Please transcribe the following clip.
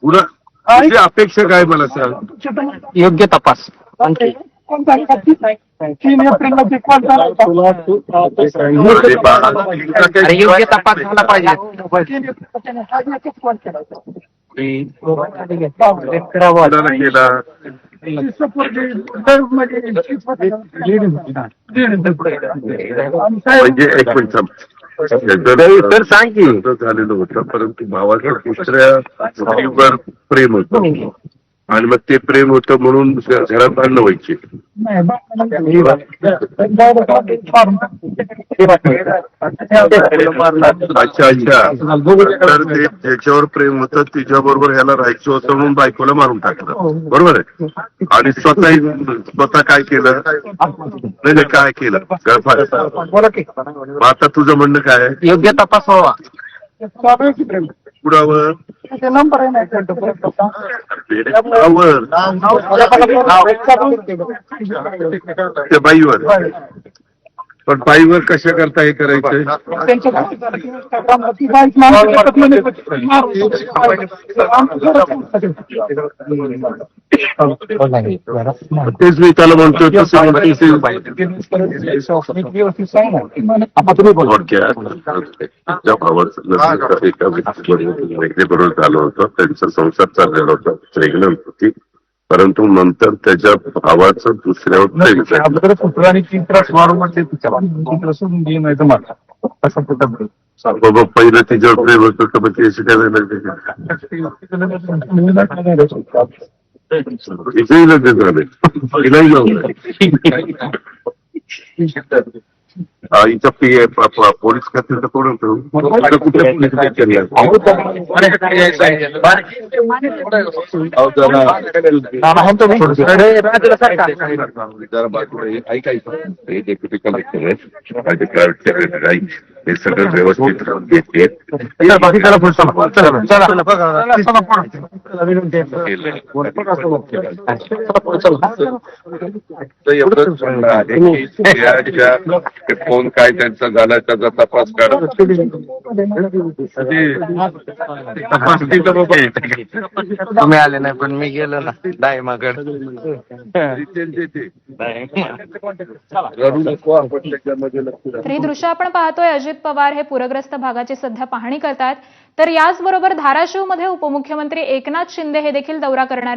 पुन्हा तुझी अपेक्षा काय मला सांग. योग्य तपास. अरे अरे योग्य तपास झाला पाहिजे. कोणाला केला. म्हणजे एक मिनिट तर सांग की झालेलं होतं, परंतु भावाच्या दुसऱ्या स्त्रीवर प्रेम होतं आणि मग ते प्रेम होतं म्हणून घरात भांडणं व्हायची. अच्छा अच्छा. तर ते ज्याच्यावर प्रेम होतं तिच्याबरोबर ह्याला राहायचं होतं म्हणून बायकोला मारून टाकलं, बरोबर आहे. आणि स्वतः काय केलं. नाही काय केलं गळफास. आता तुझं म्हणणं काय आहे. योग्य तपास व्हावा. कुणावर. त्या बाईवर. पण बाईवर कशा करता हे करायचंय. तेच मी त्याला म्हणतोय एका व्यक्तीबरोबर झालं होतं, त्यांचा संसार चाललेला होता, प्रेग्नंट होती, परंतु नंतर त्याच्या भावाचं दुसऱ्यावर प्रेम झालं. पहिलं तिच्यावर प्रेम होतं तर मग ती शिकायला तिचंही लग्न झालंय. हिच्या पोलीस खात्याचं कोण होतं. कुठल्या पोलीस डेप्युटी कलेक्टर आहेत, सेक्रेटरी, हे सगळं व्यवस्थित घेते. कोण काय त्यांचा झाला त्याचा तपास करा. तुम्ही आले नाही पण मी गेलो ना डायमागड. तर ही दृश्य आपण पाहतोय. अजित पवार हे पूरग्रस्त भागाची सध्या पाहणी करतात. तर याचबरोबर धाराशिवमध्ये उपमुख्यमंत्री एकनाथ शिंदे हे देखील दौरा करणार आहेत.